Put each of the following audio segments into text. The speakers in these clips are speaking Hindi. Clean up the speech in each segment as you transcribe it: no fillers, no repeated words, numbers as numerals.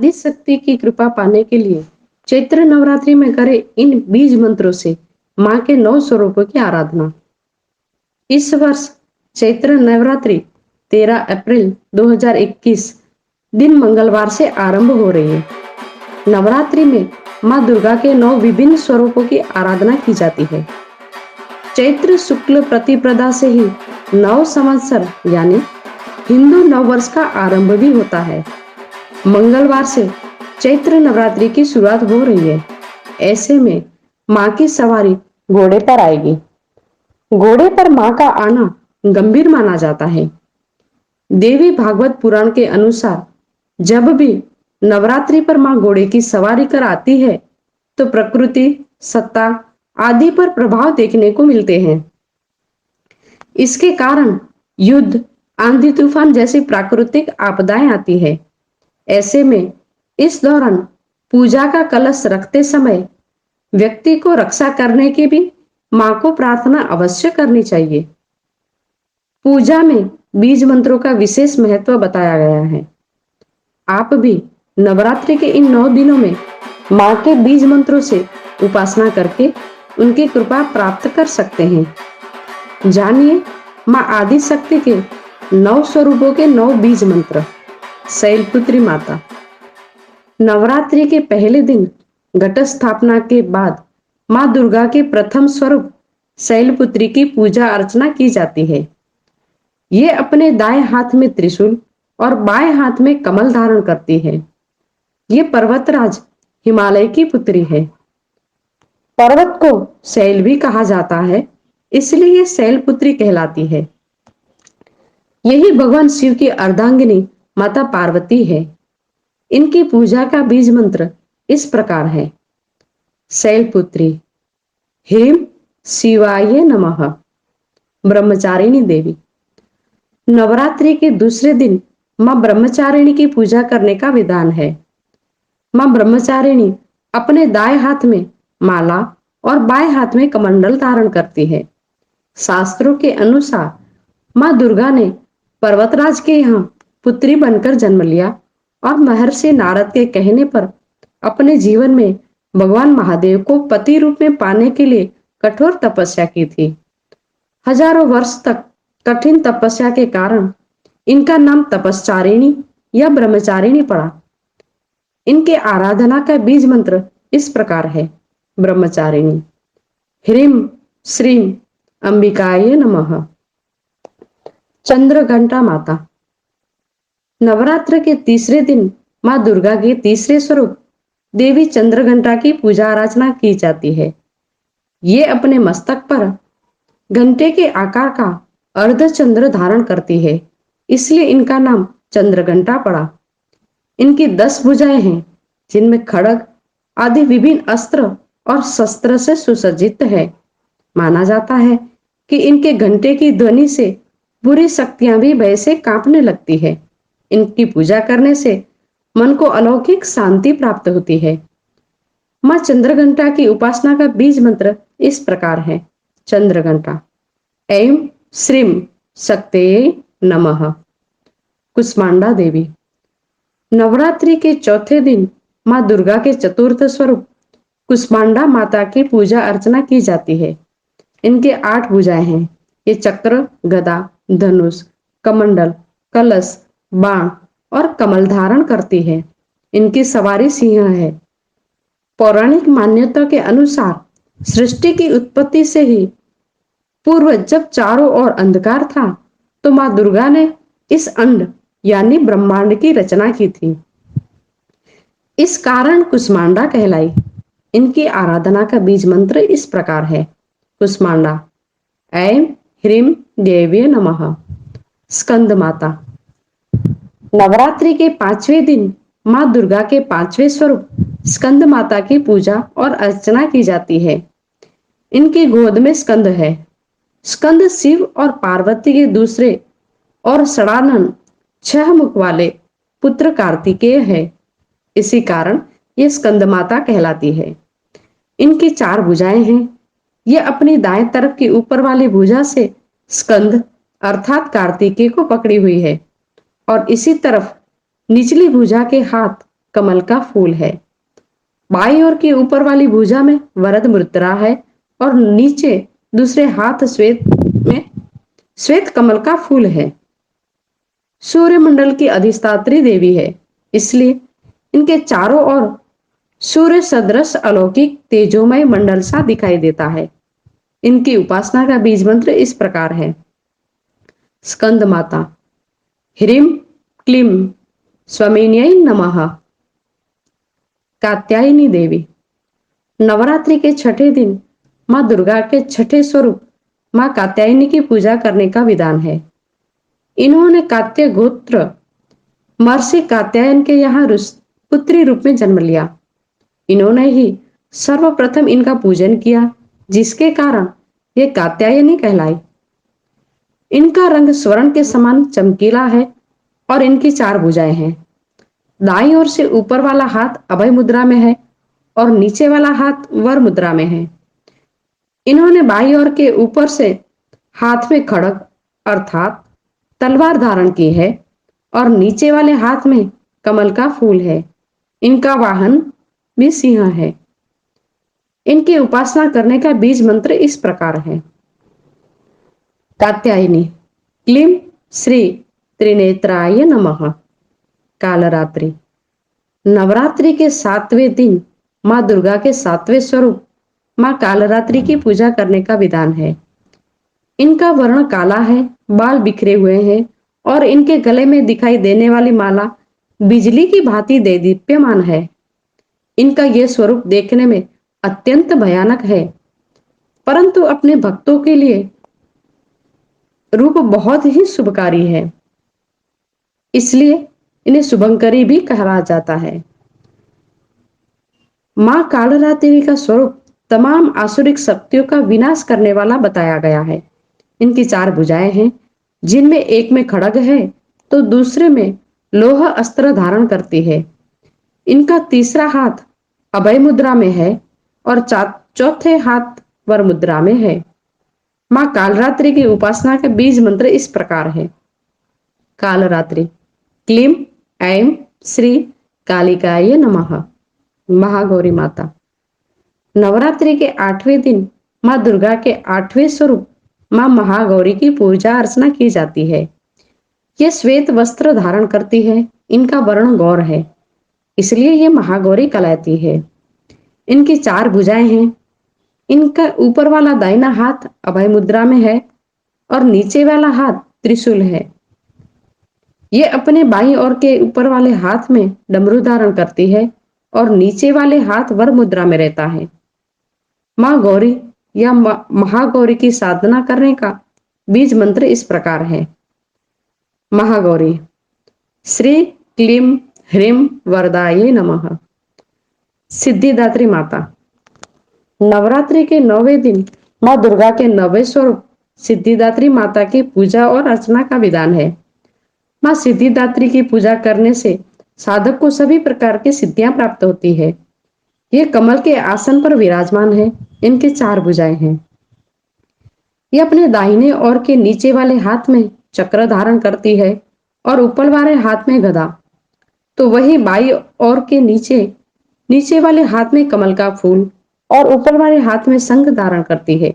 आदि शक्ति की कृपा पाने के लिए चैत्र नवरात्रि में करें इन बीज मंत्रों से मां के 9 स्वरूपों की आराधना। इस वर्ष चैत्र नवरात्रि 13 अप्रैल 2021 दिन मंगलवार से आरंभ हो रही है। नवरात्रि में मां दुर्गा के 9 विभिन्न स्वरूपों की आराधना की जाती है। चैत्र शुक्ल प्रतिपदा से ही नव संवत्सर यानी हिंदू नववर्ष का आरंभ भी होता है। मंगलवार से चैत्र नवरात्रि की शुरुआत हो रही है। ऐसे में मां की सवारी घोड़े पर आएगी। घोड़े पर मां का आना गंभीर माना जाता है। देवी भागवत पुराण के अनुसार जब भी नवरात्रि पर मां घोड़े की सवारी कर आती है तो प्रकृति, सत्ता आदि पर प्रभाव देखने को मिलते हैं। इसके कारण युद्ध, आंधी तूफान जैसी प्राकृतिक आपदाएं आती है। ऐसे में इस दौरान पूजा का कलश रखते समय व्यक्ति को रक्षा करने की भी मां को प्रार्थना अवश्य करनी चाहिए। पूजा में बीज मंत्रों का विशेष महत्व बताया गया है। आप भी नवरात्रि के इन 9 दिनों में मां के बीज मंत्रों से उपासना करके उनकी कृपा प्राप्त कर सकते हैं। जानिए मां आदि शक्ति के 9 स्वरूपों के 9 बीज मंत्र। शैलपुत्री माता। नवरात्रि के पहले दिन घट स्थापना के बाद मां दुर्गा के प्रथम स्वरूप शैलपुत्री की पूजा अर्चना की जाती है। ये अपने दाएं हाथ में त्रिशूल और बाएं हाथ में कमल धारण करती है। ये पर्वतराज हिमालय की पुत्री है। पर्वत को शैल भी कहा जाता है, इसलिए ये शैलपुत्री कहलाती है। यही भगवान शिव की अर्धांगिनी माता पार्वती है। इनकी पूजा का बीज मंत्र इस प्रकार है। शैलपुत्री। हेम शिवाय नमः। ब्रह्मचारिणी देवी। नवरात्रि के दूसरे दिन मां ब्रह्मचारिणी की पूजा करने का विधान है। मां ब्रह्मचारिणी अपने दाएं हाथ में माला और बाएं हाथ में कमंडल धारण करती है। शास्त्रों के अनुसार मां दुर्गा ने पर्वतराज के यहाँ पुत्री बनकर जन्म लिया और महर्षि नारद के कहने पर अपने जीवन में भगवान महादेव को पति रूप में पाने के लिए कठोर तपस्या की थी। हजारों वर्ष तक कठिन तपस्या के कारण इनका नाम तपस्चारिणी या ब्रह्मचारिणी पड़ा। इनके आराधना का बीज मंत्र इस प्रकार है। ब्रह्मचारिणी। ह्रीं श्रीं अंबिकाय नमः। चंद्र घंटा माता। नवरात्र के तीसरे दिन मां दुर्गा के तीसरे स्वरूप देवी चंद्र घंटा की पूजा अर्चना की जाती है। ये अपने मस्तक पर घंटे के आकार का अर्धचंद्र धारण करती है, इसलिए इनका नाम चंद्र घंटा पड़ा। इनकी 10 भुजाएं हैं, जिनमें खड्ग आदि विभिन्न अस्त्र और शस्त्र से सुसज्जित है। माना जाता है कि इनके घंटे की ध्वनि से बुरी शक्तियां भी भय से कांपने लगती है। इनकी पूजा करने से मन को अलौकिक शांति प्राप्त होती है। मां चंद्रघंटा की उपासना का बीज मंत्र इस प्रकार है। चंद्रघंटा। ऐं श्रीं शक्तये नमः। कुष्मांडा देवी। नवरात्रि के चौथे दिन मां दुर्गा के चतुर्थ स्वरूप कुष्मांडा माता की पूजा अर्चना की जाती है। इनके 8 भुजाएं हैं। ये चक्र, गदा, धनुष, कमंडल, कलश, बाण और कमल धारण करती है। इनकी सवारी सिंह है। पौराणिक मान्यता के अनुसार सृष्टि की उत्पत्ति से ही पूर्व जब चारों ओर अंधकार था तो मां दुर्गा ने इस अंड यानी ब्रह्मांड की रचना की थी। इस कारण कुष्मांडा कहलाई। इनकी आराधना का बीज मंत्र इस प्रकार है। कुष्मांडा। ऐं ह्रीं देव्ये नमः। स्कंद माता। नवरात्रि के 5वें दिन मां दुर्गा के 5वें स्वरूप स्कंद माता की पूजा और अर्चना की जाती है। इनकी गोद में स्कंद है। स्कंद शिव और पार्वती के दूसरे और षडानन 6 मुख वाले पुत्र कार्तिकेय है। इसी कारण ये स्कंद माता कहलाती है। इनकी 4 भुजाएं हैं। ये अपनी दाएं तरफ की ऊपर वाली भुजा से स्कंद अर्थात कार्तिकेय को पकड़ी हुई है और इसी तरफ निचली भुजा के हाथ कमल का फूल है। बाईं ओर की ऊपर वाली भुजा में वरद मुद्रा है और नीचे दूसरे हाथ में श्वेत कमल का फूल है। सूर्यमंडल की अधिष्ठात्री देवी है, इसलिए इनके चारों ओर सूर्य सदृश अलौकिक तेजोमय मंडल सा दिखाई देता है। इनकी उपासना का बीज मंत्र इस प्रकार है। स्कंद माता, ह्रीं क्लीं स्वामिन्यै नमः। कात्यायनी देवी, नवरात्रि के छठे दिन मां दुर्गा के छठे स्वरूप मां कात्यायनी की पूजा करने का विधान है। इन्होंने कात्य गोत्र महर्षि कात्यायन के यहाँ पुत्री रूप में जन्म लिया। इन्होंने ही सर्वप्रथम इनका पूजन किया, जिसके कारण ये कात्यायनी कहलाई। इनका रंग स्वर्ण के समान चमकीला है और इनकी 4 भुजाएं हैं। दाईं ओर से ऊपर वाला हाथ अभय मुद्रा में है और नीचे वाला हाथ वर मुद्रा में है। इन्होंने बाईं ओर के ऊपर से हाथ में खड्ग अर्थात तलवार धारण की है और नीचे वाले हाथ में कमल का फूल है। इनका वाहन भी सिंह है। इनकी उपासना करने का बीज मंत्र इस प्रकार है। कात्यायनी, क्लीं श्री त्रिनेत्राय नमः। कालरात्रि, नवरात्रि के 7वें दिन मां दुर्गा के 7वें स्वरूप मां कालरात्रि की पूजा करने का विधान है। इनका वर्ण काला है, बाल बिखरे हुए हैं और इनके गले में दिखाई देने वाली माला बिजली की भांति देदीप्यमान है। इनका यह स्वरूप देखने में अत्यंत भयानक है, परंतु अपने भक्तों के लिए रूप बहुत ही शुभकारी है, इसलिए इन्हें शुभंकरी भी कहा जाता है। मां कालरात्रि का स्वरूप तमाम आसुरिक शक्तियों का विनाश करने वाला बताया गया है। इनकी 4 भुजाएं हैं, जिनमें एक में खड्ग है तो दूसरे में लोह अस्त्र धारण करती है। इनका तीसरा हाथ अभय मुद्रा में है और चौथे हाथ वर मुद्रा में है। मां कालरात्रि की उपासना का बीज मंत्र इस प्रकार है। कालरात्रि, क्लीं ऐं श्री कालिकाय नमः। महागौरी माता, नवरात्रि के 8वें दिन मां दुर्गा के 8वें स्वरूप मां महागौरी की पूजा अर्चना की जाती है। यह श्वेत वस्त्र धारण करती है। इनका वर्ण गौर है, इसलिए ये महागौरी कहलाती है। इनकी 4 भुजाएं हैं। इनका ऊपर वाला दाहिना हाथ अभय मुद्रा में है और नीचे वाला हाथ त्रिशूल है। ये अपने बाईं ओर के ऊपर वाले हाथ में डमरू धारण करती है और नीचे वाले हाथ वर मुद्रा में रहता है। मां गौरी या महागौरी की साधना करने का बीज मंत्र इस प्रकार है। महागौरी, श्री क्लीं ह्रीं वरदाये नमः। सिद्धिदात्री माता, नवरात्रि के 9वें दिन मां दुर्गा के 9वें स्वरूप सिद्धिदात्री माता की पूजा और अर्चना का विधान है। मां सिद्धिदात्री की पूजा करने से साधक को सभी प्रकार की सिद्धियां प्राप्त होती है। ये कमल के आसन पर विराजमान है। इनके 4 भुजाएं हैं। ये अपने दाहिने ओर के नीचे वाले हाथ में चक्र धारण करती है और ऊपर वाले हाथ में गदा, तो वही बाई ओर के नीचे वाले हाथ में कमल का फूल और ऊपर वाले हाथ में शंख धारण करती है।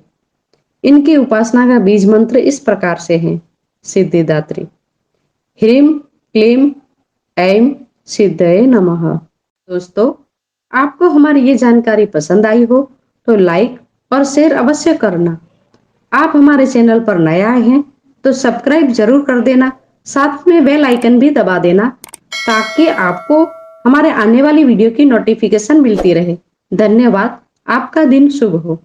इनकी उपासना का बीज मंत्र इस प्रकार से है। सिद्धिदात्री, ह्रीं क्लीं ऐं सिद्धये नमः। दोस्तों, आपको हमारी ये जानकारी पसंद आई हो तो लाइक और शेयर अवश्य करना। आप हमारे चैनल पर नए आए हैं तो सब्सक्राइब जरूर कर देना, साथ में बेल आइकन भी दबा देना ताकि आपको हमारे आने वाली वीडियो की नोटिफिकेशन मिलती रहे। धन्यवाद। आपका दिन शुभ हो।